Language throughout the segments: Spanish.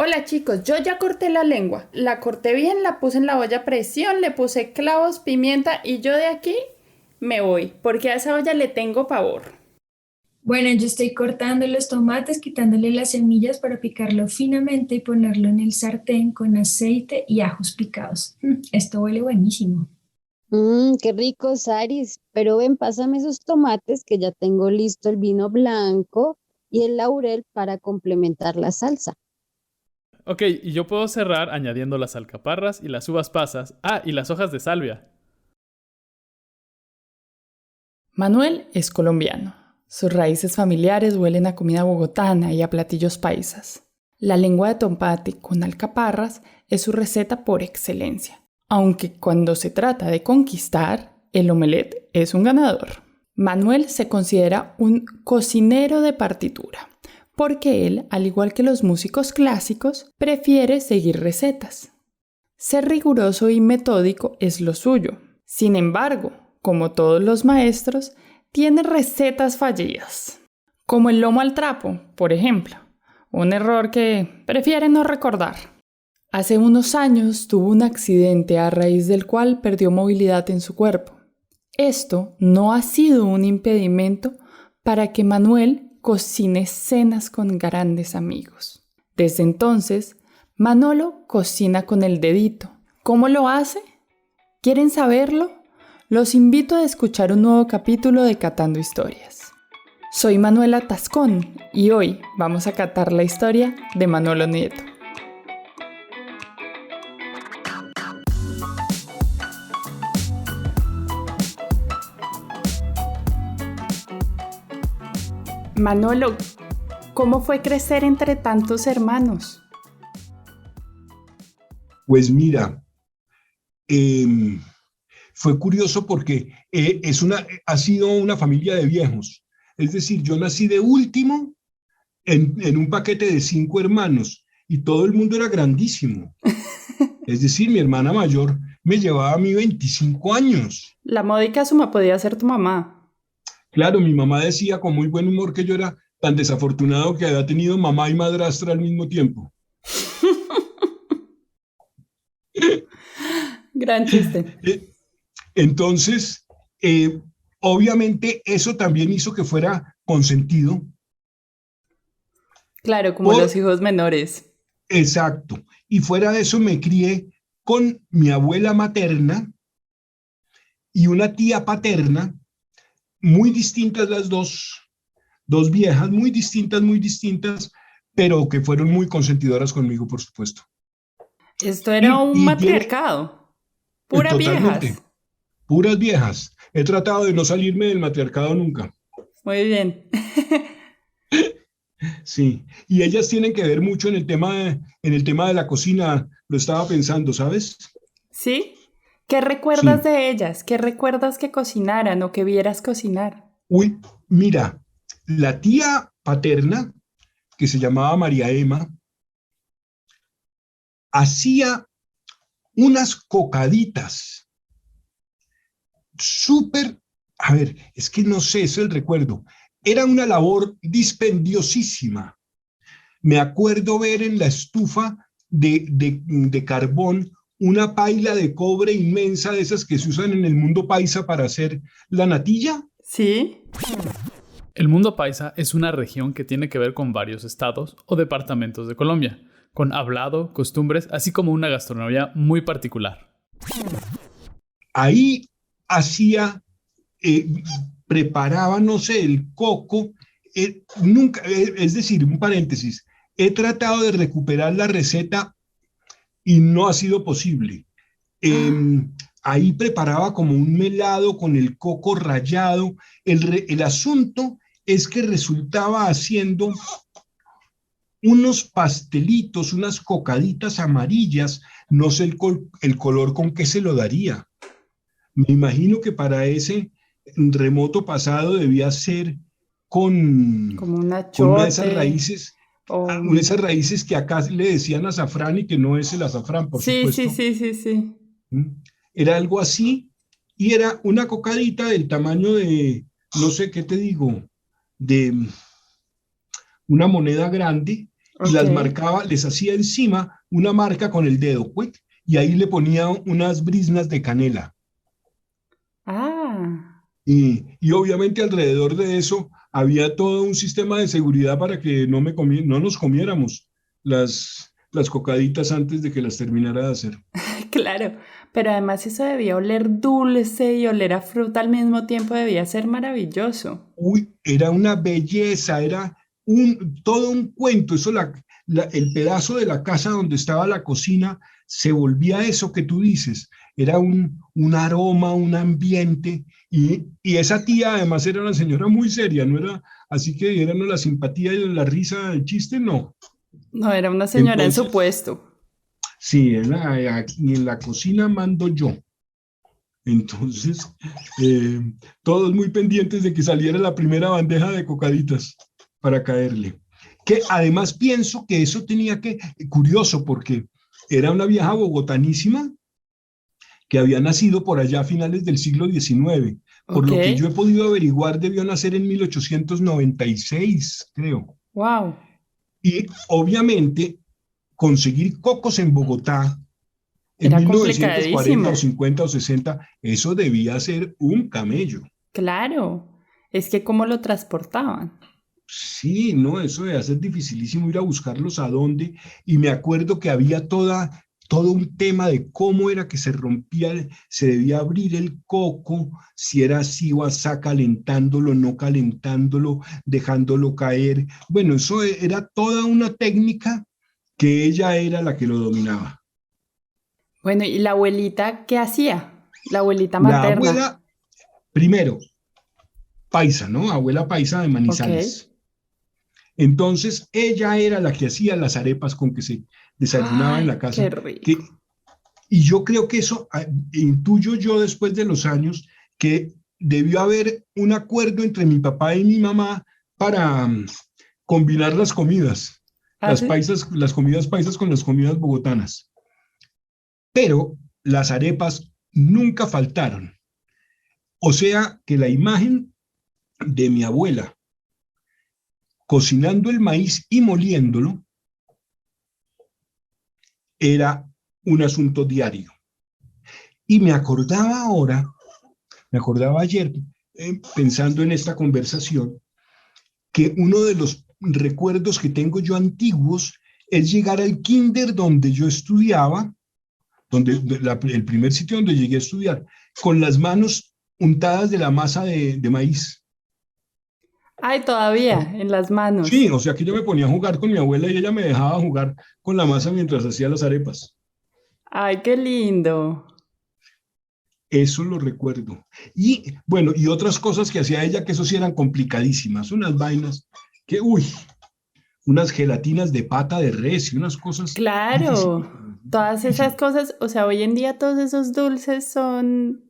Hola chicos, yo ya corté la lengua. La corté bien, la puse en la olla a presión, le puse clavos, pimienta y yo de aquí me voy, porque a esa olla le tengo pavor. Bueno, yo estoy cortando los tomates, quitándole las semillas para picarlo finamente y ponerlo en el sartén con aceite y ajos picados. Esto huele buenísimo. Qué rico, Saris. Pero ven, pásame esos tomates que ya tengo listo el vino blanco y el laurel para complementar la salsa. Ok, y yo puedo cerrar añadiendo las alcaparras y las uvas pasas. Ah, y las hojas de salvia. Manuel es colombiano. Sus raíces familiares huelen a comida bogotana y a platillos paisas. La lengua de tomate con alcaparras es su receta por excelencia. Aunque cuando se trata de conquistar, el omelette es un ganador. Manuel se considera un cocinero de partitura, porque él, al igual que los músicos clásicos, prefiere seguir recetas. Ser riguroso y metódico es lo suyo. Sin embargo, como todos los maestros, tiene recetas fallidas, como el lomo al trapo, por ejemplo, un error que prefiere no recordar. Hace unos años tuvo un accidente a raíz del cual perdió movilidad en su cuerpo. Esto no ha sido un impedimento para que Manuel cocine cenas con grandes amigos. Desde entonces, Manolo cocina con el dedito. ¿Cómo lo hace? ¿Quieren saberlo? Los invito a escuchar un nuevo capítulo de Catando Historias. Soy Manuela Tascón y hoy vamos a catar la historia de Manolo Nieto. Manolo, ¿cómo fue crecer entre tantos hermanos? Pues mira, em, fue curioso porque ha sido una familia de viejos. Es decir, yo nací de último en un paquete de 5 hermanos y todo el mundo era grandísimo. Es decir, mi hermana mayor me llevaba a mí 25 años. La módica suma podía ser tu mamá. Claro, mi mamá decía con muy buen humor que yo era tan desafortunado que había tenido mamá y madrastra al mismo tiempo. Gran chiste. Eh, Entonces, eh, obviamente eso también hizo que fuera consentido. Claro, como los Por, hijos menores. exacto. Y fuera de eso me crié con mi abuela materna y una tía paterna, muy distintas las dos viejas, muy distintas, pero que fueron muy consentidoras conmigo, por supuesto. Esto era Y, un y tiene matriarcado. Puras viejas. totalmente, puras viejas. He tratado de no salirme del matriarcado nunca. Muy bien. Sí, y ellas tienen que ver mucho en el tema de la cocina, lo estaba pensando, ¿sabes? ¿Sí? ¿Qué recuerdas Sí. de ellas? ¿Qué recuerdas que cocinaran o que vieras cocinar? Uy, mira, la tía paterna, que se llamaba María Emma, hacía unas cocaditas súper, a ver, es que no sé, es el recuerdo. Era una labor dispendiosísima. Me acuerdo ver en la estufa de carbón una paila de cobre inmensa de esas que se usan en el mundo paisa para hacer la natilla. ¿Sí? El mundo paisa es una región que tiene que ver con varios estados o departamentos de Colombia, con hablado, costumbres, así como una gastronomía muy particular. Ahí hacía, eh, preparaba, no sé, el coco. Nunca, es decir, un paréntesis, he tratado de recuperar la receta y no ha sido posible. Eh, Ahí preparaba como un melado con el coco rallado. El asunto es que resultaba haciendo unos pastelitos, unas cocaditas amarillas, no sé el color con que se lo daría. Me imagino que para ese remoto pasado debía ser con, Como un con una de achote o... esas raíces que acá le decían azafrán y que no es el azafrán, por Sí, sí, supuesto. sí, sí, sí. Era algo así y era una cocadita del tamaño de, no sé qué te digo, de una moneda grande y Ok. las marcaba, les hacía encima una marca con el dedo, ¡cuic! Y ahí le ponía unas briznas de canela. Ah, Y obviamente alrededor de eso había todo un sistema de seguridad para que no nos comiéramos las cocaditas antes de que las terminara de hacer. claro. Pero además eso debía oler dulce y oler a fruta al mismo tiempo debía ser maravilloso. Uy, era una belleza, era todo un cuento. Eso, el pedazo de la casa donde estaba la cocina se volvía eso que tú dices. Era un aroma, un ambiente. Y esa tía además era una señora muy seria, no era así que era no, la simpatía y la risa del chiste, no. No, era una señora en su Entonces, puesto. sí, aquí en la cocina mando yo. Entonces, eh, todos muy pendientes de que saliera la primera bandeja de cocaditas para caerle. Que además pienso que eso tenía que, curioso, porque era una vieja bogotanísima que había nacido por allá a finales del siglo XIX. Por Ok. lo que yo he podido averiguar, debió nacer en 1896, creo. Wow. Y obviamente conseguir cocos en Bogotá en Era 1940 o complicadísimo. 50 o 60, eso debía ser un camello. Claro. Es que cómo lo transportaban. Sí, no, eso debe ser dificilísimo ir a buscarlos a dónde. Y me acuerdo que había todo un tema de cómo era que se rompía, se debía abrir el coco, si era así o asá, calentándolo, no calentándolo, dejándolo caer. Bueno, eso era toda una técnica que ella era la que lo dominaba. Bueno, ¿y la abuelita qué hacía? La abuelita La materna. abuela, primero, paisa, ¿no? Abuela paisa de Ok. Manizales. Entonces, ella era la que hacía las arepas con que se desayunaba en la Ay, qué casa. rico. Que, y yo creo que eso, intuyo yo después de los años, que debió haber un acuerdo entre mi papá y mi mamá para combinar las comidas, ¿Ah, sí? las comidas paisas con las comidas bogotanas. Pero las arepas nunca faltaron. O sea que la imagen de mi abuela cocinando el maíz y moliéndolo era un asunto diario. Y me acordaba ayer, pensando en esta conversación, que uno de los recuerdos que tengo yo antiguos es llegar al kinder donde yo estudiaba, el primer sitio donde llegué a estudiar, con las manos untadas de la masa de maíz. Ay, todavía, en las manos. Sí, o sea que yo me ponía a jugar con mi abuela y ella me dejaba jugar con la masa mientras hacía las arepas. Ay, qué lindo. Eso lo recuerdo. Y bueno, y otras cosas que hacía ella que eso sí eran complicadísimas, unas vainas que, uy, unas gelatinas de pata de res y unas cosas Claro, dificilísimas, todas esas dificilísimas. cosas, o sea, hoy en día todos esos dulces son,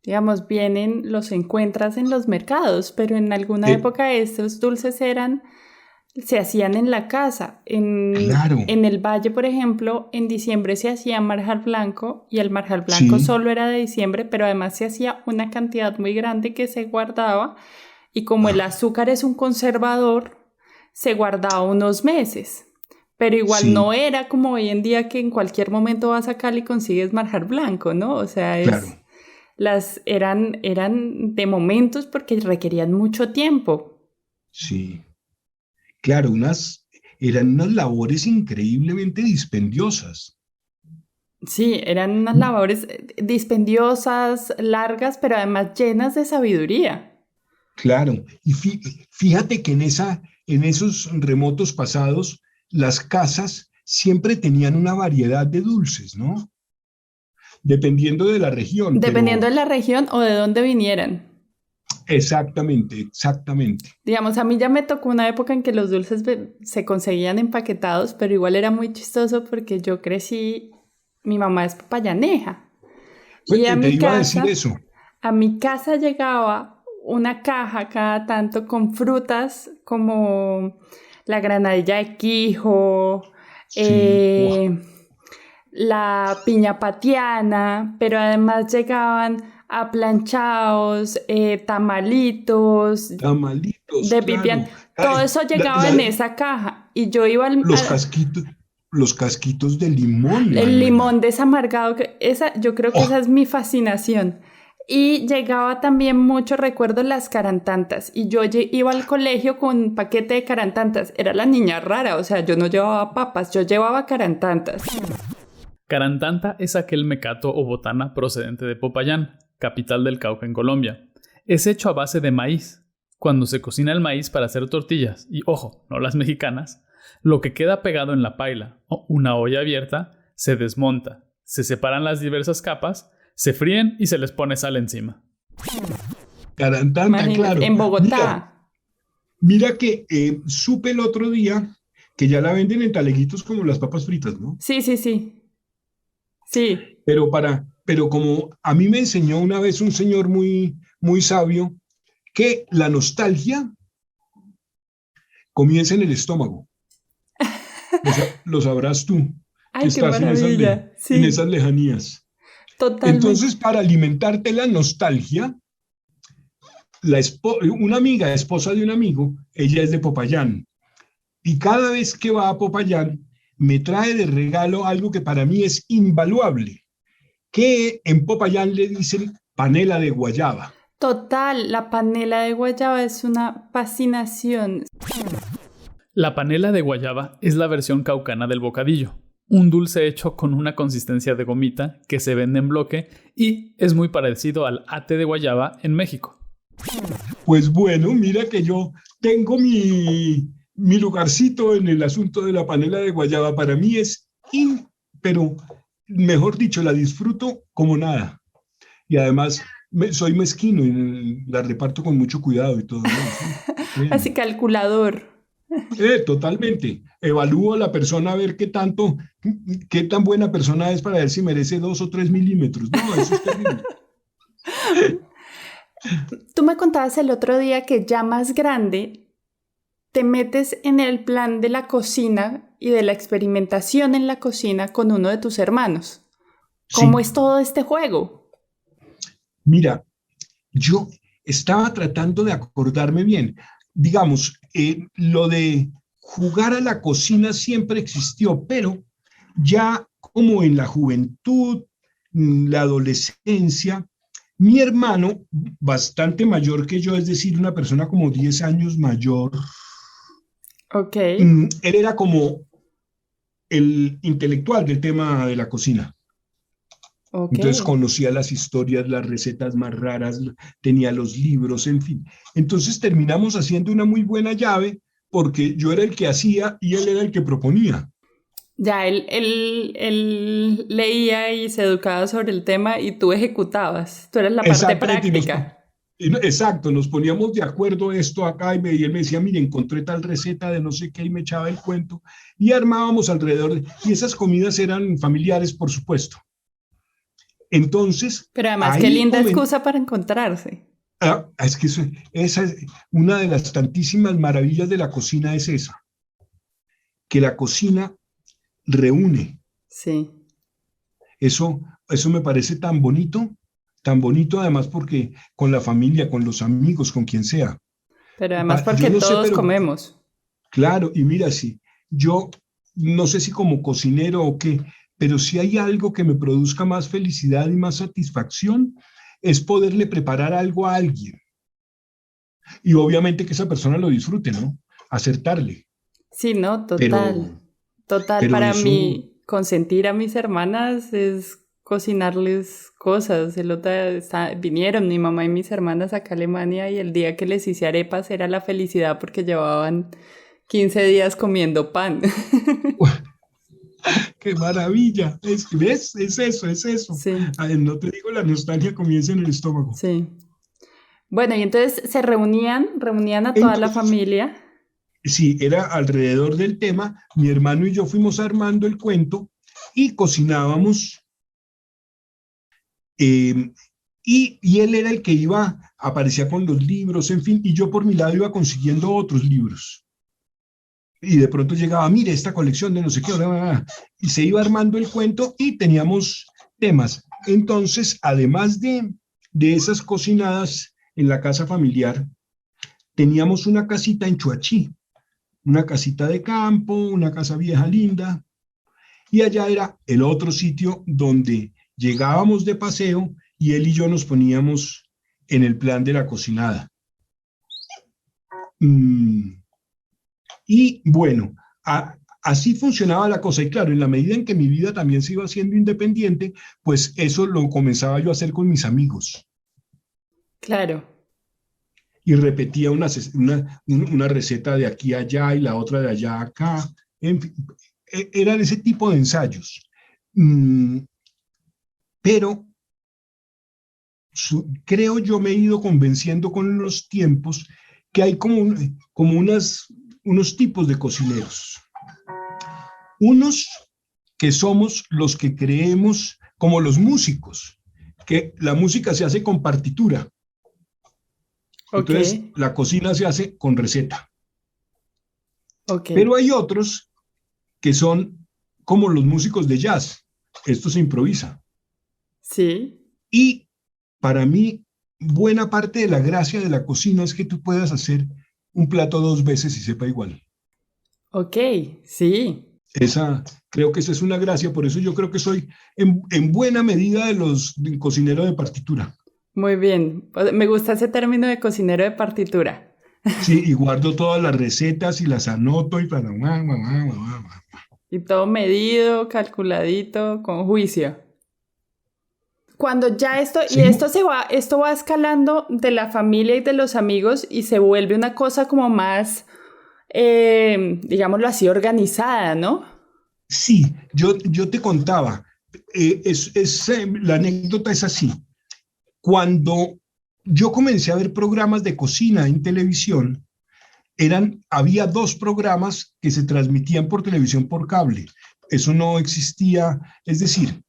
digamos, vienen, los encuentras en los mercados, pero en alguna Eh, época estos dulces eran, se hacían en la casa. claro, En el Valle, por ejemplo, en diciembre se hacía marjar blanco y el marjar blanco sí, solo era de diciembre, pero además se hacía una cantidad muy grande que se guardaba y como el ah, azúcar es un conservador, se guardaba unos meses. Pero igual no sí, era como hoy en día que en cualquier momento vas a Cali y consigues marjar blanco, ¿no? O sea, claro, eran de momentos porque requerían mucho tiempo. sí, claro, eran unas labores increíblemente dispendiosas. Sí, eran unas labores dispendiosas, largas, pero además llenas de sabiduría. Claro, y fíjate que en esos remotos pasados, las casas siempre tenían una variedad de dulces, ¿no? Dependiendo de la región, Dependiendo pero de la región o de dónde vinieran. exactamente, exactamente. Digamos, a mí ya me tocó una época en que los dulces se conseguían empaquetados, pero igual era muy chistoso porque yo crecí, mi mamá es papayaneja Pues, y te iba a decir eso. a mi casa llegaba una caja cada tanto con frutas como la granadilla de Quijo, Sí, wow, eh, la piña patiana, pero además llegaban aplanchados, tamalitos tamalitos, de pipián, claro. todo eso llegaba en esa caja y yo iba los casquitos, los casquitos de limón. el Manuela. limón desamargado, yo creo que esa es mi fascinación. Y llegaba también mucho, recuerdo, las carantantas. Y yo iba al colegio con un paquete de carantantas. Era la niña rara, o sea, yo no llevaba papas, yo llevaba carantantas. Carantanta es aquel mecato o botana procedente de Popayán, capital del Cauca en Colombia. Es hecho a base de maíz. Cuando se cocina el maíz para hacer tortillas, y ojo, no las mexicanas, lo que queda pegado en la paila o una olla abierta se desmonta, se separan las diversas capas, se fríen y se les pone sal encima. Carantanta, Imagínate, claro. en Bogotá. Mira que supe el otro día que ya la venden en taleguitos como las papas fritas, ¿no? Sí. Sí. Pero como a mí me enseñó una vez un señor muy, muy sabio, que la nostalgia comienza en el estómago. Lo sabrás tú, que Ay, qué estás maravilla. Sí, en esas lejanías. totalmente. Entonces, para alimentarte la nostalgia, una amiga, esposa de un amigo, ella es de Popayán, y cada vez que va a Popayán, me trae de regalo algo que para mí es invaluable, que en Popayán le dicen panela de guayaba. Total, la panela de guayaba es una fascinación. La panela de guayaba es la versión caucana del bocadillo, un dulce hecho con una consistencia de gomita que se vende en bloque y es muy parecido al ate de guayaba en México. Pues bueno, mira que yo tengo mi lugarcito en el asunto de la panela de guayaba. Para mí pero mejor dicho, la disfruto como nada. Y además soy mezquino y la reparto con mucho cuidado y todo, ¿no? Sí. Así calculador. Totalmente. Evalúo a la persona a ver qué tan buena persona es para ver si merece 2 o 3 milímetros. No, eso es terrible. Tú me contabas el otro día que ya más grande te metes en el plan de la cocina y de la experimentación en la cocina con uno de tus hermanos. ¿Cómo es todo este juego? Mira, yo estaba tratando de acordarme bien. Digamos, lo de jugar a la cocina siempre existió, pero ya como en la juventud, la adolescencia, mi hermano, bastante mayor que yo, es decir, una persona como 10 años mayor, Ok. él era como el intelectual del tema de la cocina. Ok. Entonces conocía las historias, las recetas más raras, tenía los libros, en fin. Entonces terminamos haciendo una muy buena llave porque yo era el que hacía y él era el que proponía. Ya, él leía y se educaba sobre el tema y tú ejecutabas. Tú eras la parte práctica. Exacto, nos poníamos de acuerdo esto acá y él me decía, mire, encontré tal receta de no sé qué y me echaba el cuento y armábamos alrededor y esas comidas eran familiares, por supuesto. Entonces, pero además, qué linda excusa para encontrarse. Es que esa es una de las tantísimas maravillas de la cocina, es esa, que la cocina reúne. Sí. Eso me parece tan bonito además porque con la familia, con los amigos, con quien sea. Pero además porque todos comemos. Claro, y mira, sí, yo no sé si como cocinero o qué, pero si hay algo que me produzca más felicidad y más satisfacción, es poderle preparar algo a alguien. Y obviamente que esa persona lo disfrute, ¿no? Acertarle. Sí, no, total. Total, para mí, consentir a mis hermanas es cocinarles cosas. Vinieron mi mamá y mis hermanas acá a Alemania y el día que les hice arepas era la felicidad porque llevaban 15 días comiendo pan. ¡Qué maravilla! ¿Ves? Es eso. Sí. No te digo, la nostalgia comienza en el estómago. Sí. Bueno, y entonces se reunían a toda la familia. Sí, era alrededor del tema. Mi hermano y yo fuimos armando el cuento y cocinábamos. Y él era el que aparecía con los libros, en fin, y yo por mi lado iba consiguiendo otros libros. Y de pronto llegaba, mire, esta colección de no sé qué, y se iba armando el cuento y teníamos temas. Entonces, además de esas cocinadas en la casa familiar, teníamos una casita en Chuachí, una casita de campo, una casa vieja linda, y allá era el otro sitio donde llegábamos de paseo y él y yo nos poníamos en el plan de la cocinada. Y bueno, así funcionaba la cosa. Y claro, en la medida en que mi vida también se iba haciendo independiente, pues eso lo comenzaba yo a hacer con mis amigos. Claro. Y repetía una receta de aquí a allá y la otra de allá a acá. En fin, eran ese tipo de ensayos. Pero creo yo me he ido convenciendo con los tiempos que hay como unos tipos de cocineros. Unos que somos los que creemos, como los músicos, que la música se hace con partitura. Entonces, la cocina se hace con receta. Pero hay otros que son como los músicos de jazz. Esto se improvisa. Sí. Y para mí, buena parte de la gracia de la cocina es que tú puedas hacer un plato 2 veces y sepa igual. Ok, sí. Creo que esa es una gracia, por eso yo creo que soy en buena medida de los cocineros de partitura. Muy bien, me gusta ese término de cocinero de partitura. Sí, y guardo todas las recetas y las anoto y para... Y todo medido, calculadito, con juicio. Cuando ya esto, sí. Y esto va escalando de la familia y de los amigos y se vuelve una cosa como más, digámoslo así, organizada, ¿no? Sí, yo te contaba, la anécdota es así. Cuando yo comencé a ver programas de cocina en televisión, había 2 programas que se transmitían por televisión por cable. Eso no existía, es decir,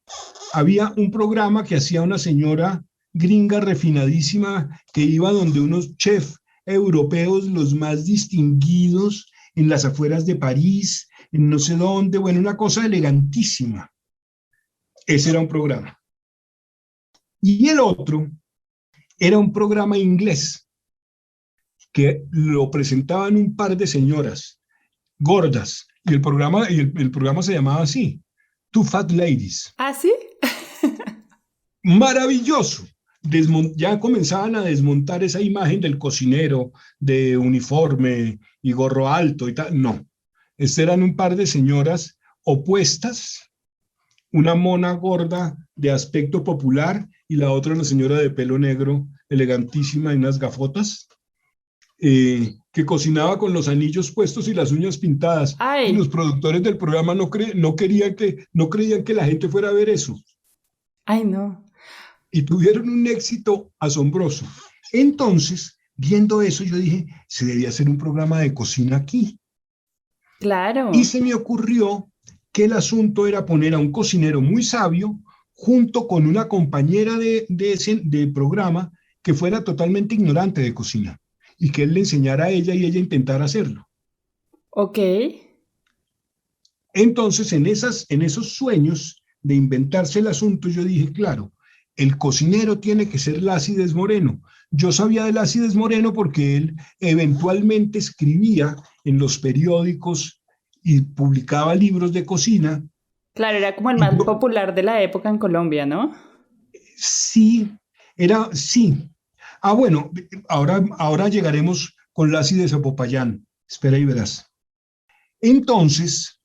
había un programa que hacía una señora gringa refinadísima que iba donde unos chefs europeos, los más distinguidos, en las afueras de París, en no sé dónde, bueno, una cosa elegantísima. Ese era un programa. Y el otro era un programa inglés que lo presentaban un par de señoras gordas y el programa se llamaba así, Two Fat Ladies. ¿Ah, sí? Maravilloso. Ya comenzaban a desmontar esa imagen del cocinero de uniforme y gorro alto y tal. No, eran un par de señoras opuestas, una mona gorda de aspecto popular y la otra una señora de pelo negro, elegantísima y unas gafotas, que cocinaba con los anillos puestos y las uñas pintadas. Ay. Y los productores del programa no creían que la gente fuera a ver eso. Ay, no. Y tuvieron un éxito asombroso. Entonces, viendo eso, yo dije, se debía hacer un programa de cocina aquí. Claro. Y se me ocurrió que el asunto era poner a un cocinero muy sabio junto con una compañera de programa que fuera totalmente ignorante de cocina y que él le enseñara a ella y ella intentara hacerlo. Ok. Entonces, en esos sueños de inventarse el asunto, yo dije, claro, el cocinero tiene que ser Lácides Moreno. Yo sabía de Lácides Moreno porque él eventualmente escribía en los periódicos y publicaba libros de cocina. Claro, era como el más popular de la época en Colombia, ¿no? Sí. Ah, bueno, ahora llegaremos con Lácides a Popayán. Espera y verás. Entonces,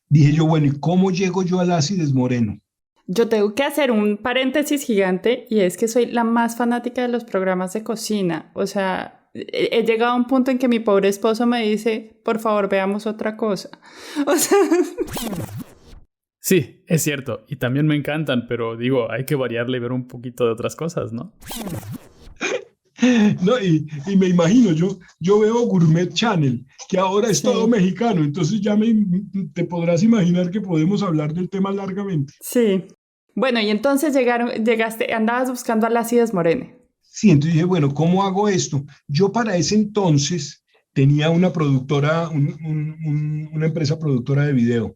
dije yo, bueno, ¿y cómo llego yo a Lácides Moreno? Yo tengo que hacer un paréntesis gigante y es que soy la más fanática de los programas de cocina. O sea, he llegado a un punto en que mi pobre esposo me dice, por favor, veamos otra cosa. O sea... Sí, es cierto. Y también me encantan, pero digo, hay que variarle y ver un poquito de otras cosas, ¿no? No, y me imagino, yo veo Gourmet Channel, que ahora es todo mexicano, entonces ya te podrás imaginar que podemos hablar del tema largamente. Sí. Bueno, y entonces llegaste, andabas buscando a Lácides Moreno. Sí, entonces dije, bueno, ¿cómo hago esto? Yo para ese entonces tenía una productora, una empresa productora de video.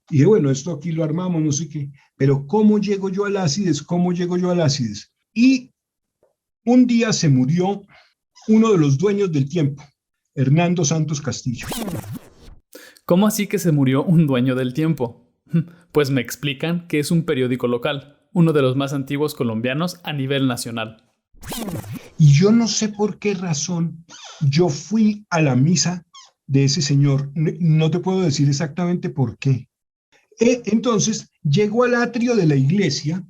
Y dije, bueno, esto aquí lo armamos, no sé qué, pero ¿cómo llego yo a Lácides? ¿Cómo llego yo a Lácides? Y un día se murió uno de los dueños del tiempo, Hernando Santos Castillo. ¿Cómo así que se murió un dueño del tiempo? Pues me explican que es un periódico local, uno de los más antiguos colombianos a nivel nacional. Y yo no sé por qué razón yo fui a la misa de ese señor. No te puedo decir exactamente por qué. Entonces llego al atrio de la iglesia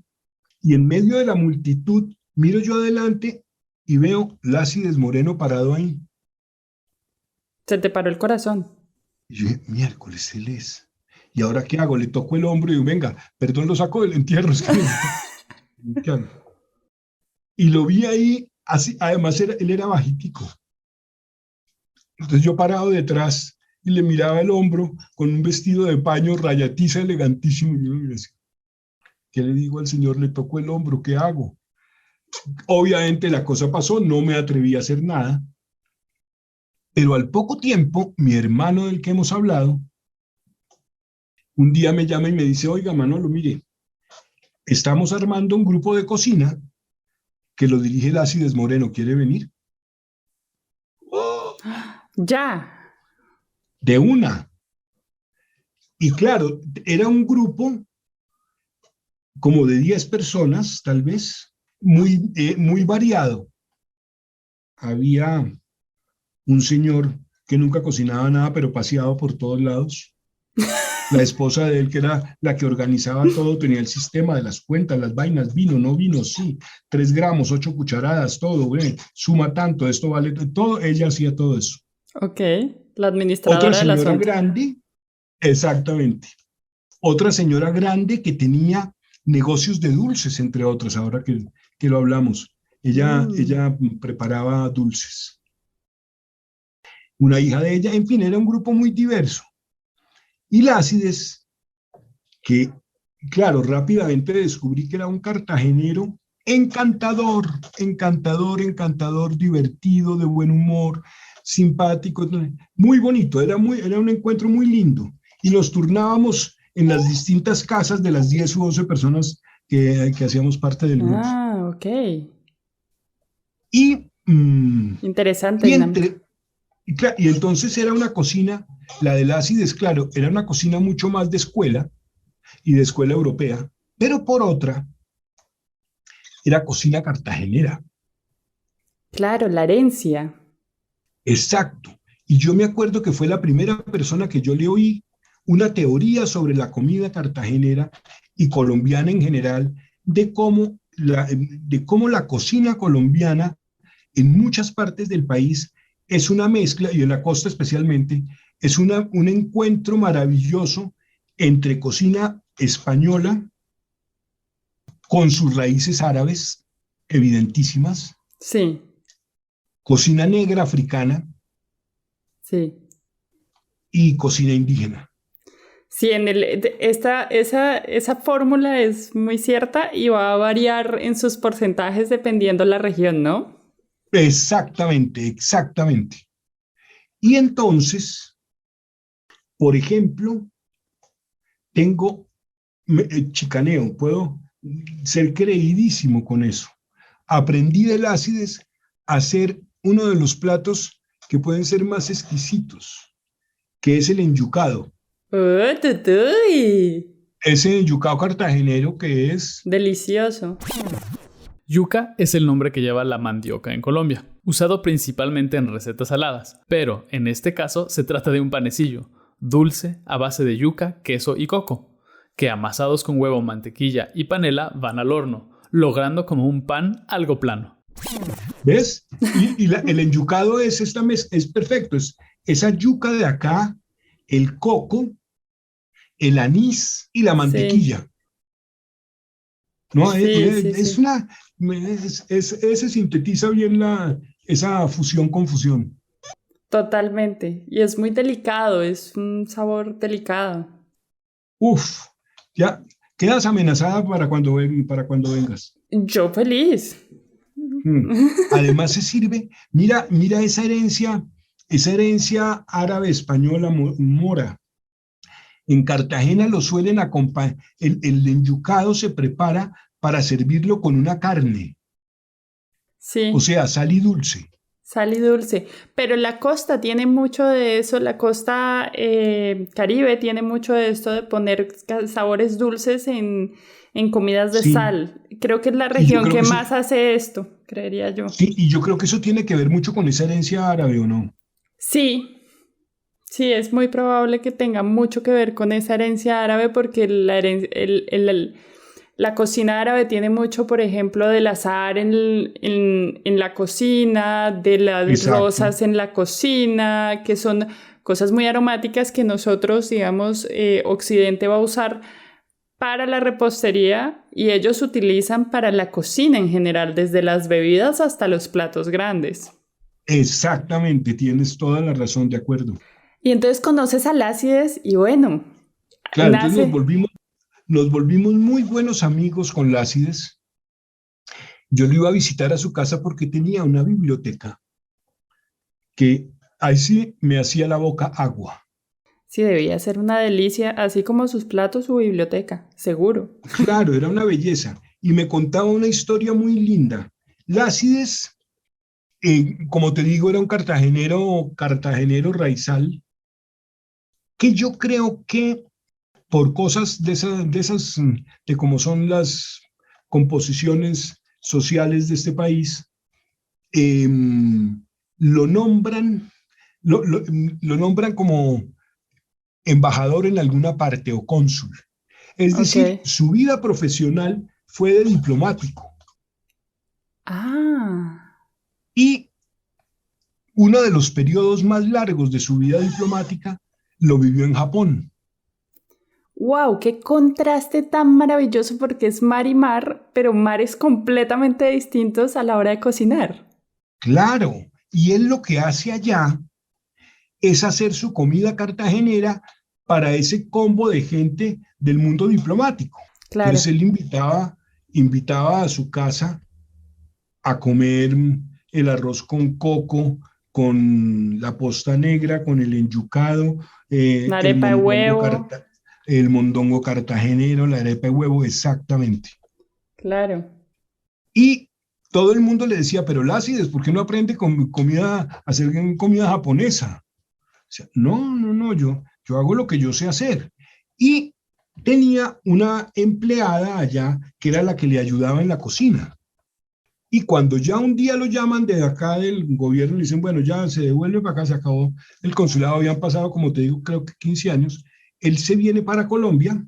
y en medio de la multitud miro yo adelante y veo Lácides Moreno parado ahí. Se te paró el corazón. Y yo dije, miércoles, él es. ¿Y ahora qué hago? Le toco el hombro y digo, venga, perdón, lo saco del entierro. Es que ¿qué hago? Y lo vi ahí, así, además él era bajitico. Entonces yo parado detrás y le miraba el hombro con un vestido de paño rayatiza elegantísimo. Y yo me decía, ¿qué le digo al señor? Le toco el hombro, ¿qué hago? Obviamente la cosa pasó, no me atreví a hacer nada. Pero al poco tiempo, mi hermano del que hemos hablado, un día me llama y me dice, oiga, Manolo, mire, estamos armando un grupo de cocina que lo dirige Lácides Moreno, ¿quiere venir? ¡Oh! Ya. De una. Y claro, era un grupo como de 10 personas, tal vez, muy variado. Había un señor que nunca cocinaba nada, pero paseaba por todos lados. La esposa de él, que era la que organizaba todo, tenía el sistema de las cuentas, las vainas, vino, no vino, sí, 3 gramos, 8 cucharadas, todo, suma tanto, esto vale, todo, ella hacía todo eso. Ok, la administradora Otra del señora asunto. grande, exactamente, otra señora grande que tenía negocios de dulces, entre otros, ahora que lo hablamos. Ella preparaba dulces. Una hija de ella, en fin, era un grupo muy diverso. Y Lácides, que, claro, rápidamente descubrí que era un cartagenero encantador, encantador, encantador, divertido, de buen humor, simpático, muy bonito, era un encuentro muy lindo. Y nos turnábamos en las distintas casas de las 10 u 11 personas que hacíamos parte del grupo. Ah, ok. Y, Interesante dinámica. y entonces era una cocina, la de Lácides, claro, era una cocina mucho más de escuela y de escuela europea, pero por otra, era cocina cartagenera. Claro, la herencia. Exacto. Y yo me acuerdo que fue la primera persona que yo le oí una teoría sobre la comida cartagenera y colombiana en general, de cómo la cocina colombiana en muchas partes del país es una mezcla, y en la costa especialmente, es un encuentro maravilloso entre cocina española con sus raíces árabes evidentísimas, Sí, cocina negra africana sí. y cocina indígena. Sí, esa fórmula es muy cierta y va a variar en sus porcentajes dependiendo la región, ¿no? Exactamente, exactamente. Y entonces, por ejemplo, chicaneo, puedo ser creidísimo con eso. Aprendí de Lácides a hacer uno de los platos que pueden ser más exquisitos, que es el enyucado. ¡Tutuy! Ese enyucado cartagenero que es... Delicioso. Yuca es el nombre que lleva la mandioca en Colombia, usado principalmente en recetas saladas, pero en este caso se trata de un panecillo, dulce a base de yuca, queso y coco, que amasados con huevo, mantequilla y panela van al horno, logrando como un pan algo plano. ¿Ves? El enyucado es perfecto, es esa yuca de acá, el coco, el anís y la mantequilla. Sí. ¿No? Sí, Ese sintetiza bien esa fusión con fusión. Totalmente. Y es muy delicado, es un sabor delicado. Uf, ya quedas amenazada para cuando vengas. Yo feliz. Además se sirve, mira esa herencia árabe española mora. En Cartagena lo suelen acompañar, el enyucado se prepara para servirlo con una carne, Sí. o sea, sal y dulce. Sal y dulce. Pero la costa tiene mucho de eso, la costa Caribe tiene mucho de esto de poner sabores dulces en comidas de Sí, sal. Creo que es la y yo región creo que que eso, más hace esto, creería yo. sí, y yo creo que eso tiene que ver mucho con esa herencia árabe, ¿o no? Sí, sí, es muy probable que tenga mucho que ver con esa herencia árabe porque la cocina árabe tiene mucho, por ejemplo, del azahar en la cocina, de las Exacto. rosas en la cocina, que son cosas muy aromáticas que nosotros, digamos, Occidente va a usar para la repostería y ellos utilizan para la cocina en general, desde las bebidas hasta los platos grandes. Exactamente, tienes toda la razón, de acuerdo. Y entonces conoces a Lácides y bueno, Claro, entonces nace. nos volvimos muy buenos amigos con Lácides. Yo lo iba a visitar a su casa porque tenía una biblioteca que ahí sí me hacía la boca agua. Sí, debía ser una delicia, así como sus platos, su biblioteca, seguro. Claro, era una belleza. Y me contaba una historia muy linda. Lácides, como te digo, era un cartagenero raizal, que yo creo que por cosas de cómo son las composiciones sociales de este país, eh, lo nombran, lo, lo, lo nombran como embajador en alguna parte o cónsul. Es Ok. decir, su vida profesional fue de diplomático Ah, y uno de los periodos más largos de su vida diplomática lo vivió en Japón. wow, qué contraste tan maravilloso porque es mar y mar, pero mares completamente distintos a la hora de cocinar. Claro, y él lo que hace allá es hacer su comida cartagenera para ese combo de gente del mundo diplomático. Claro, Entonces él invitaba a su casa a comer el arroz con coco, con la posta negra, con el enyucado, una el arepa de huevo, el mondongo cartagenero, la arepa de huevo, exactamente. claro. Y todo el mundo le decía, pero Lácides, ¿por qué no aprende a hacer comida japonesa? O sea, no, yo hago lo que yo sé hacer. Y tenía una empleada allá que era la que le ayudaba en la cocina. Y cuando ya un día lo llaman de acá del gobierno, le dicen, bueno, ya se devuelve para acá, se acabó el consulado, habían pasado, como te digo, creo que 15 años, él se viene para Colombia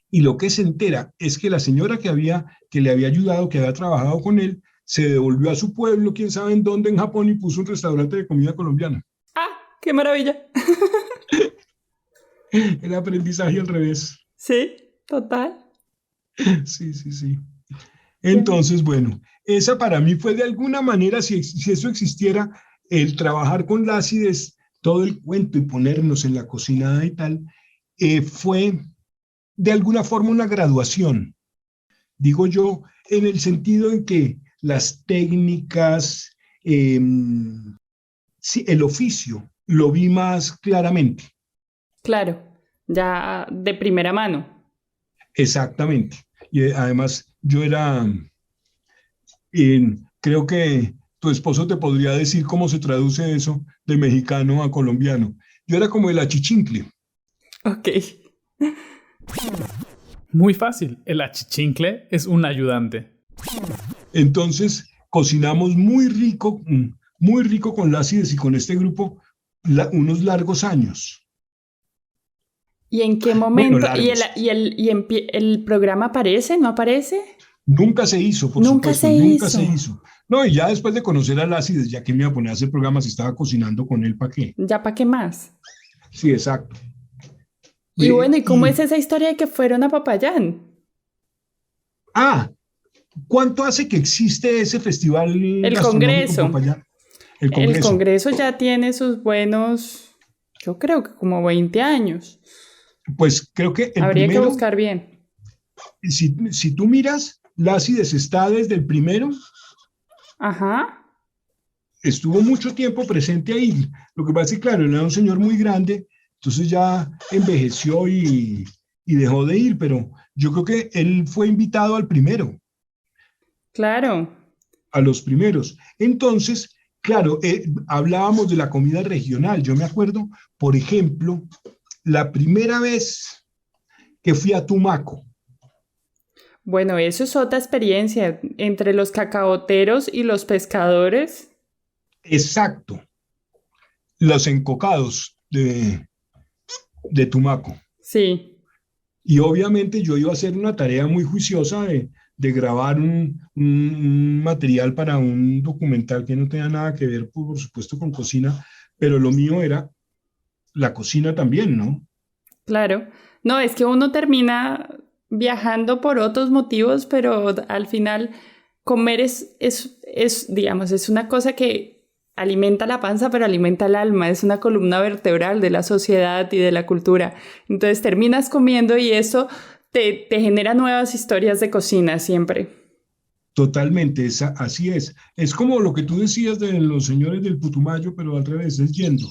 y lo que se entera es que la señora que le había ayudado, que había trabajado con él, se devolvió a su pueblo, quién sabe en dónde, en Japón, y puso un restaurante de comida colombiana. Ah, qué maravilla. El aprendizaje al revés. Sí, total. Sí, sí, sí. Qué- Entonces, bueno, esa para mí fue de alguna manera, si eso existiera, el trabajar con Lácides, todo el cuento y ponernos en la cocinada y tal, fue de alguna forma una graduación, digo yo, en el sentido en que las técnicas, eh, sí, el oficio, lo vi más claramente, Claro, ya de primera mano. exactamente. Y además yo era, creo que tu esposo te podría decir cómo se traduce eso de mexicano a colombiano. Yo era como el achichincle. Ok. Muy fácil, el achichincle es un ayudante. Entonces cocinamos muy rico con Lácides y con este grupo unos largos años. ¿Y en qué Bueno, momento? ¿Y largos. el programa aparece? ¿No aparece? Nunca se hizo, por Nunca supuesto, se nunca se hizo. hizo. No, y ya después de conocer a Lácides, ya que me iba a poner a hacer programas y estaba cocinando con él, ¿para qué? ¿Ya para qué más? Sí, exacto. Y bueno, ¿y cómo es Y, esa historia de que fueron a Popayán? ah, ¿cuánto hace que existe ese festival El gastronómico en Congreso. Popayán? El El Congreso. Congreso ya tiene sus buenos, yo creo que como 20 años. Pues creo que el Habría que primero, buscar bien. si tú miras, Lácides está desde el primero, Ajá. estuvo mucho tiempo presente ahí. Lo que pasa es que, claro, él era un señor muy grande, entonces ya envejeció y dejó de ir, pero yo creo que él fue invitado al primero, Claro. a los primeros. Entonces, claro, hablábamos de la comida regional. Yo me acuerdo, por ejemplo, la primera vez que fui a Tumaco. Bueno, eso es otra experiencia entre los cacaoteros y los pescadores. Exacto, los encocados de Tumaco. Sí, Y obviamente yo iba a hacer una tarea muy juiciosa de grabar un material para un documental que no tenía nada que ver, por supuesto, con cocina, pero lo mío era la cocina también, ¿no? claro. No, es que uno termina viajando por otros motivos, pero al final comer digamos, es una cosa que alimenta la panza, pero alimenta el alma, es una columna vertebral de la sociedad y de la cultura. Entonces terminas comiendo y eso te genera nuevas historias de cocina siempre. Totalmente, así es. Es como lo que tú decías de los señores del Putumayo, pero al revés, es yendo.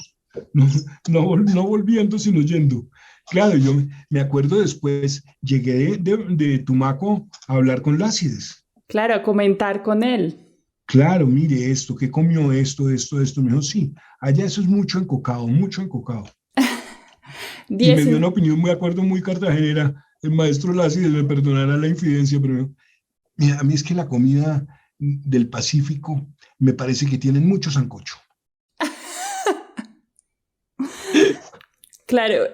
No, no volviendo, sino yendo. Claro, yo me acuerdo después, llegué de Tumaco a hablar con Lácides. Claro, a comentar con él. Claro, mire esto, ¿qué comió esto? Me dijo, sí, allá eso es mucho encocado, mucho encocado. Y me dio una opinión muy acuerdo, muy cartagenera. El maestro Lácides me perdonará la infidencia, pero mira, a mí es que la comida del Pacífico me parece que tienen mucho sancocho. Claro,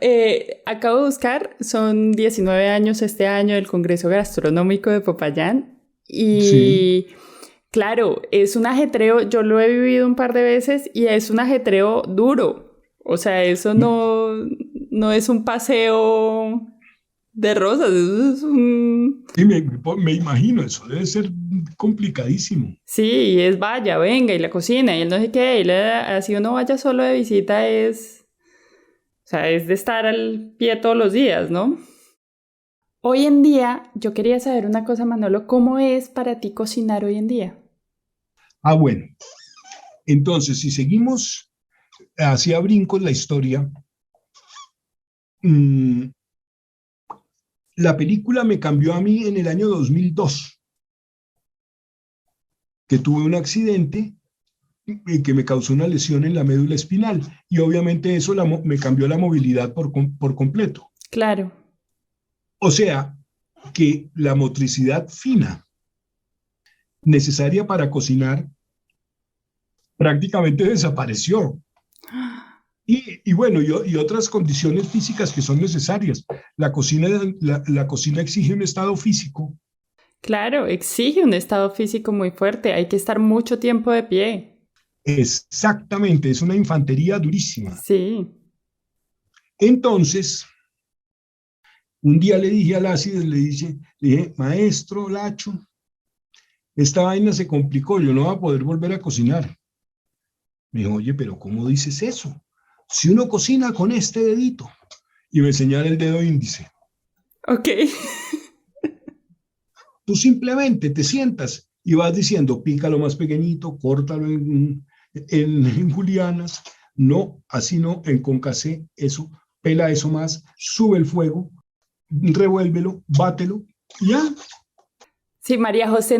acabo de buscar, son 19 años este año del Congreso Gastronómico de Popayán y Sí. claro, es un ajetreo, yo lo he vivido un par de veces y es un ajetreo duro, o sea, eso no es un paseo de rosas, eso es un... Sí, me imagino, eso debe ser complicadísimo. Sí, es vaya, venga, y la cocina, y el no sé qué, así uno vaya solo de visita o sea, es de estar al pie todos los días, ¿no? Hoy en día, yo quería saber una cosa, Manolo, ¿cómo es para ti cocinar hoy en día? Ah, bueno, entonces, si seguimos hacia brincos la historia, mmm, la película me cambió a mí en el año 2002, que tuve un accidente que me causó una lesión en la médula espinal y obviamente eso me cambió la movilidad por completo. Claro. O sea, que la motricidad fina necesaria para cocinar prácticamente desapareció. Y bueno, y otras condiciones físicas que son necesarias. La cocina exige un estado físico. Claro, exige un estado físico muy fuerte, hay que estar mucho tiempo de pie. Exactamente, es una infantería durísima. Sí. Entonces, un día le dije al Ácides, le dije, maestro Lacho, esta vaina se complicó, yo no voy a poder volver a cocinar. Me dijo, oye, pero ¿cómo dices eso? Si uno cocina con este dedito, y me señala el dedo índice. Ok. Tú simplemente te sientas y vas diciendo, pícalo más pequeñito, córtalo en julianas, no, así no, en concasé, eso, pela eso más, sube el fuego, revuélvelo, bátelo, y ya. Sí, María José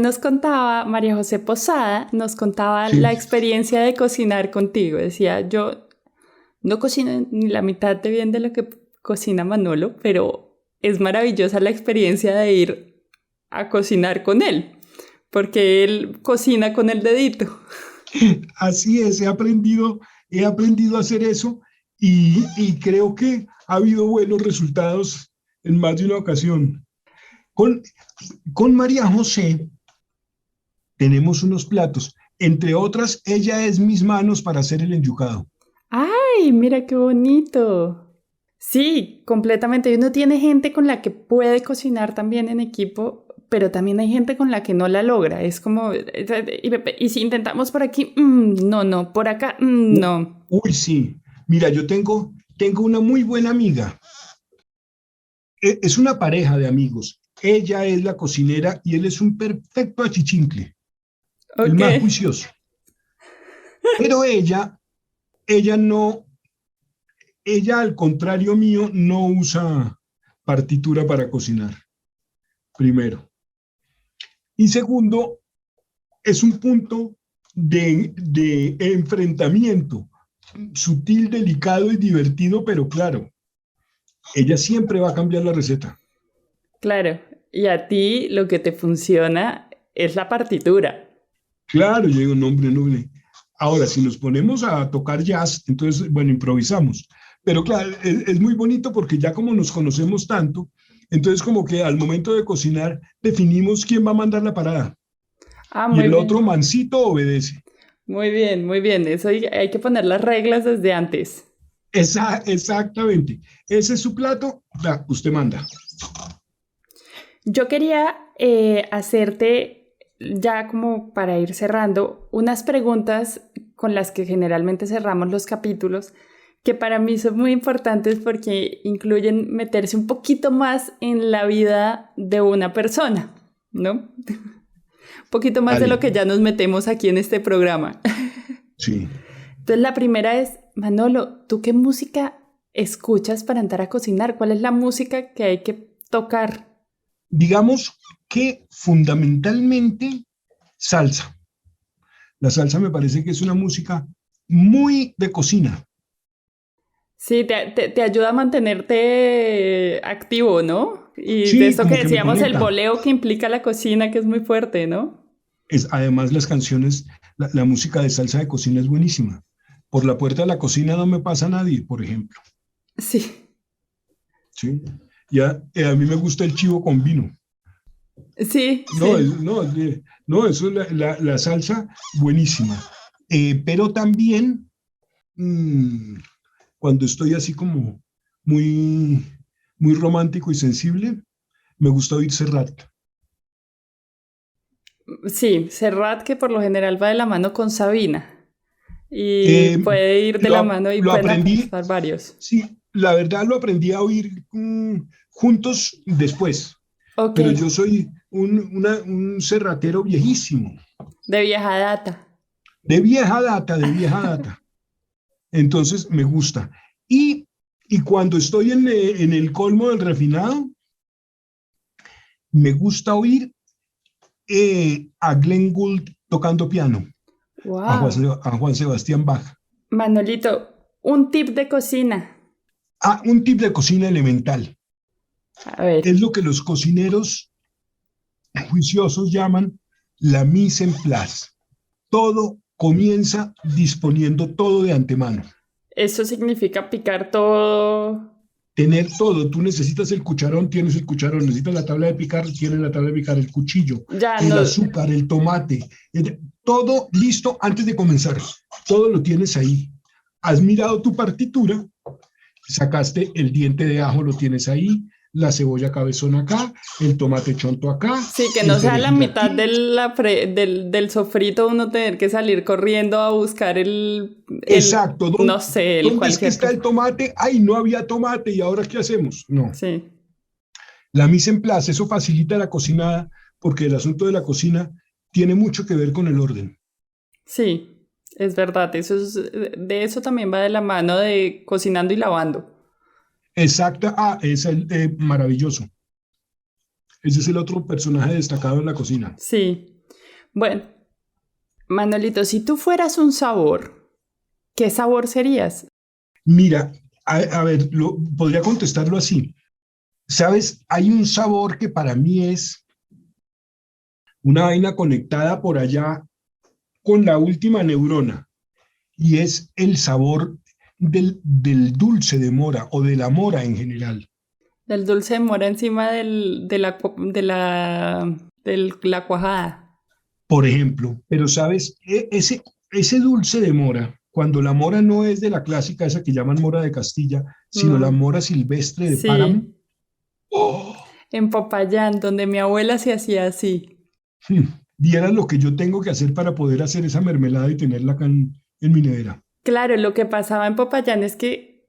Posada nos contaba Sí. la experiencia de cocinar contigo. Decía, yo no cocino ni la mitad de bien de lo que cocina Manolo, pero es maravillosa la experiencia de ir a cocinar con él, porque él cocina con el dedito. Así es, he aprendido a hacer eso y creo que ha habido buenos resultados en más de una ocasión. Con María José tenemos unos platos, entre otras, ella es mis manos para hacer el enyucado. ¡Ay, mira qué bonito! Sí, completamente. Y uno tiene gente con la que puede cocinar también en equipo, pero también hay gente con la que no la logra. Es como, y si intentamos por aquí, no, por acá, no. Uy, sí. Mira, yo tengo una muy buena amiga. Es una pareja de amigos. Ella es la cocinera y él es un perfecto achichincle, el más Ok. juicioso. Pero ella no, ella al contrario mío no usa partitura para cocinar, primero. Y segundo, es un punto de enfrentamiento, sutil, delicado y divertido, pero claro, ella siempre va a cambiar la receta. Claro, y a ti lo que te funciona es la partitura. Claro, yo digo, no, hombre, no, hombre. Ahora, si nos ponemos a tocar jazz, entonces, bueno, improvisamos. Pero claro, es muy bonito porque ya como nos conocemos tanto, entonces como que al momento de cocinar definimos quién va a mandar la parada. Ah, Y muy el bien. otro mansito obedece. Muy bien, muy bien. Eso hay que poner las reglas desde antes. Exactamente. Ese es su plato, usted manda. Yo quería hacerte, ya como para ir cerrando, unas preguntas con las que generalmente cerramos los capítulos, que para mí son muy importantes porque incluyen meterse un poquito más en la vida de una persona, ¿no? Un poquito más de lo que ya nos metemos aquí en este programa. Sí. Entonces la primera es, Manolo, ¿tú qué música escuchas para entrar a cocinar? ¿Cuál es la música que hay que tocar? Digamos que fundamentalmente salsa. La salsa me parece que es una música muy de cocina. Sí, te ayuda a mantenerte activo, ¿no? Y Sí, de eso como que que me decíamos, el conecta. voleo que implica la cocina, que es muy fuerte, ¿no? Además, las canciones, la música de salsa de cocina es buenísima. Por la puerta de la cocina no me pasa nadie, por ejemplo. Sí, ¿Sí? Ya, a mí me gusta el chivo con vino. sí, No, sí. no, eso es la salsa buenísima. Pero también, cuando estoy así como muy, muy romántico y sensible, me gusta oír Serrat. Sí, Serrat, que por lo general va de la mano con Sabina. Y Eh, puede ir de la mano y lo pueden aprendí, aportar varios. sí, la verdad lo aprendí a oír juntos después, Ok, pero yo soy un serratero viejísimo, de vieja data. de vieja data. Entonces me gusta. Y cuando estoy en el colmo del refinado, me gusta oír a Glenn Gould tocando piano, Wow. A Juan Sebastián Bach. Manolito, un tip de cocina. Un tip de cocina elemental. A ver, Es lo que los cocineros juiciosos llaman la mise en place. Todo comienza disponiendo todo de antemano. eso significa picar todo. Tener todo, tú necesitas el cucharón, tienes el cucharón, necesitas la tabla de picar, tienes la tabla de picar, el cuchillo, Ya el no. azúcar, el tomate, todo listo antes de comenzar. Todo lo tienes ahí. Has mirado tu partitura, sacaste el diente de ajo, lo tienes ahí, la cebolla cabezón acá, el tomate chonto acá, Sí, que el no sea la perejil mitad aquí. del sofrito uno tener que salir corriendo a buscar Exacto, no sé, el ¿dónde es que cualquier está cosa. el tomate? Ay, no había tomate, ¿y ahora qué hacemos? No. Sí, La mise en place, eso facilita la cocinada, porque el asunto de la cocina tiene mucho que ver con el orden. sí, es verdad. De eso también va de la mano de cocinando y lavando. Exacta, es maravilloso. Ese es el otro personaje destacado en la cocina. Sí. Bueno, Manolito, si tú fueras un sabor, ¿qué sabor serías? Mira, a ver, podría contestarlo así. ¿Sabes? Hay un sabor que para mí es una vaina conectada por allá con la última neurona, y es el sabor del dulce de mora o de la mora en general. El dulce de mora encima de la cuajada. Por ejemplo, pero sabes, ese dulce de mora, cuando la mora no es de la clásica, esa que llaman mora de Castilla, sino la No, mora silvestre de páramo, sí. ¡oh! En Popayán, donde mi abuela se hacía así. Vieras lo que yo tengo que hacer para poder hacer esa mermelada y tenerla acá en mi nevera. Claro, lo que pasaba en Popayán es que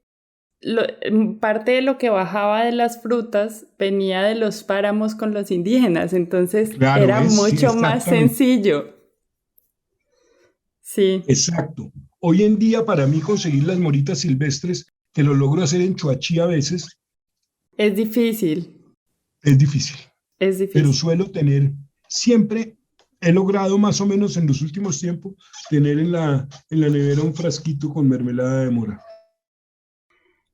parte de lo que bajaba de las frutas venía de los páramos con los indígenas, entonces Claro, era sí, mucho más exactamente, sencillo. Sí, exacto. Hoy en día, para mí, conseguir las moritas silvestres, que lo logro hacer en Chuachi a veces, es difícil, es difícil. es Pero difícil. suelo tener siempre he logrado más o menos en los últimos tiempos tener en la nevera un frasquito con mermelada de mora.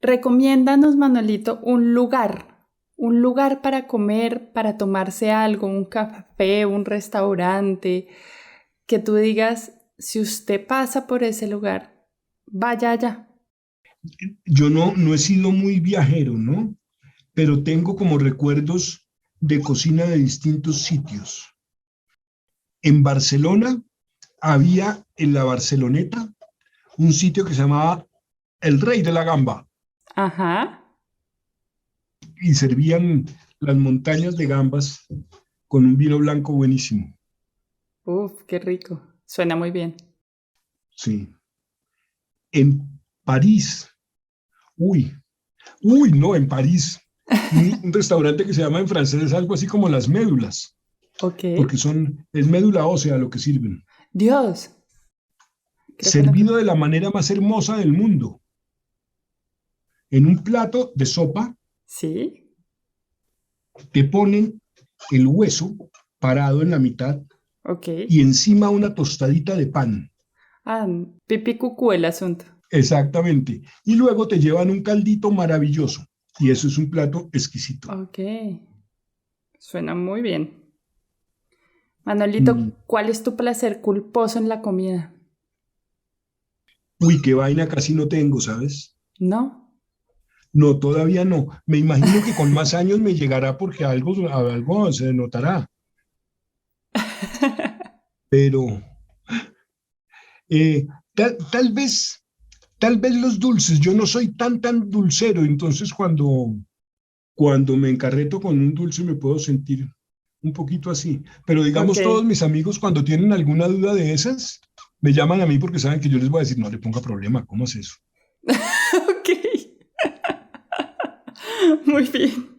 Recomiéndanos, Manuelito, un lugar para comer, para tomarse algo, un café, un restaurante, que tú digas, si usted pasa por ese lugar, vaya allá. Yo no he sido muy viajero, ¿no? Pero tengo como recuerdos de cocina de distintos sitios. En Barcelona había en la Barceloneta un sitio que se llamaba El Rey de la Gamba. Ajá. Y servían las montañas de gambas con un vino blanco buenísimo. Uf, qué rico. Suena muy bien. Sí. En París. En París. Un restaurante que se llama en francés algo así como las médulas. Ok. Porque es médula ósea lo que sirven. Dios. Servido de la manera más hermosa del mundo. En un plato de sopa. Sí. Te ponen el hueso parado en la mitad. Ok. Y encima una tostadita de pan. Ah, pipí cucú el asunto. Exactamente. Y luego te llevan un caldito maravilloso. Y eso es un plato exquisito. Ok. Suena muy bien. Manuelito, ¿cuál es tu placer culposo en la comida? Qué vaina, casi no tengo, ¿sabes? ¿No? No, todavía no. Me imagino que con más años me llegará porque algo se notará. Pero tal vez los dulces. Yo no soy tan dulcero, entonces cuando me encarreto con un dulce me puedo sentir un poquito así. Pero digamos, Ok. todos mis amigos cuando tienen alguna duda de esas, me llaman a mí porque saben que yo les voy a decir, no le ponga problema, ¿cómo es eso? Ok. Muy bien.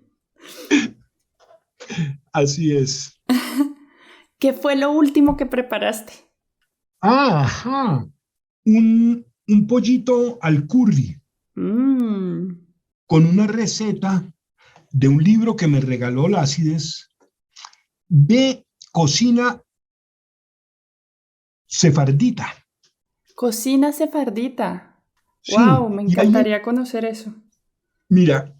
Así es. ¿Qué fue lo último que preparaste? Ajá. Un pollito al curry Mm, con una receta de un libro que me regaló la Acidez de cocina sefardita. Cocina sefardita. Sí, Wow, me y ahí, encantaría conocer eso. mira,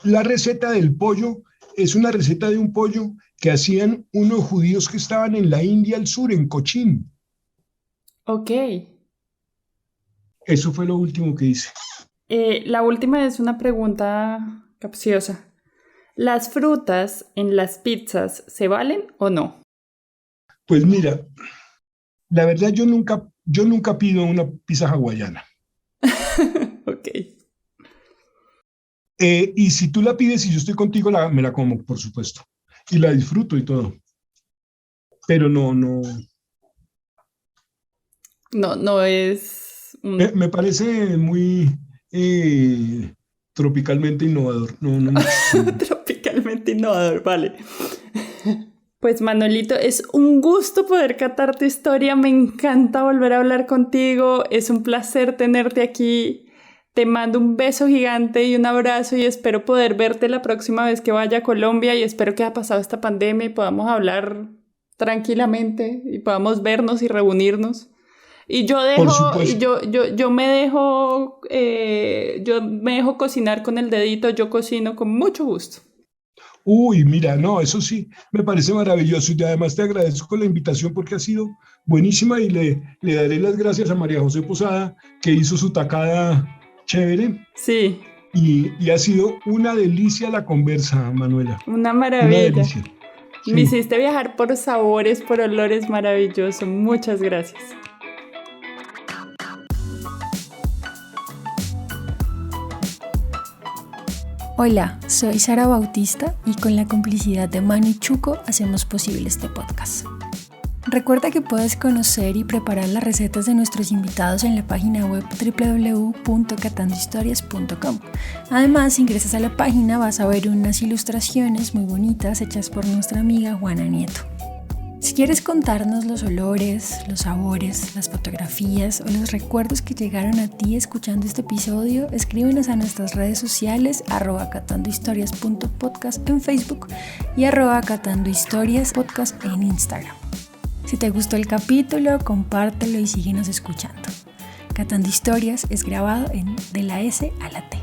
la receta del pollo es una receta de un pollo que hacían unos judíos que estaban en la India al sur, en Cochín. Ok. Eso fue lo último que hice. La última es una pregunta capciosa. ¿Las frutas en las pizzas se valen o no? Pues mira, la verdad yo nunca pido una pizza hawaiana. Ok. Y si tú la pides y yo estoy contigo, me la como, por supuesto. Y la disfruto y todo. Pero no. No es Me parece muy tropicalmente innovador. No. tropicalmente innovador, vale. Pues Manuelito, es un gusto poder catar tu historia. Me encanta volver a hablar contigo. Es un placer tenerte aquí. Te mando un beso gigante y un abrazo y espero poder verte la próxima vez que vaya a Colombia y espero que haya pasado esta pandemia y podamos hablar tranquilamente y podamos vernos y reunirnos. Y yo Por dejo, supuesto. yo me dejo cocinar con el dedito, yo cocino con mucho gusto. Mira, no, eso sí, me parece maravilloso y además te agradezco la invitación porque ha sido buenísima y le daré las gracias a María José Posada que hizo su tacada chévere Sí, y ha sido una delicia la conversa, Manuela. una Una maravilla. delicia. Me Sí. hiciste viajar por sabores, por olores, maravilloso. Muchas gracias. Hola, soy Sara Bautista y con la complicidad de Manu y Chuco hacemos posible este podcast. Recuerda que puedes conocer y preparar las recetas de nuestros invitados en la página web www.catandohistorias.com. Además, si ingresas a la página vas a ver unas ilustraciones muy bonitas hechas por nuestra amiga Juana Nieto. Si quieres contarnos los olores, los sabores, las fotografías o los recuerdos que llegaron a ti escuchando este episodio, escríbenos a nuestras redes sociales @catandohistorias.podcast en Facebook y @catandohistoriaspodcast en Instagram. Si te gustó el capítulo, compártelo y síguenos escuchando. Catando Historias es grabado en de la S a la T.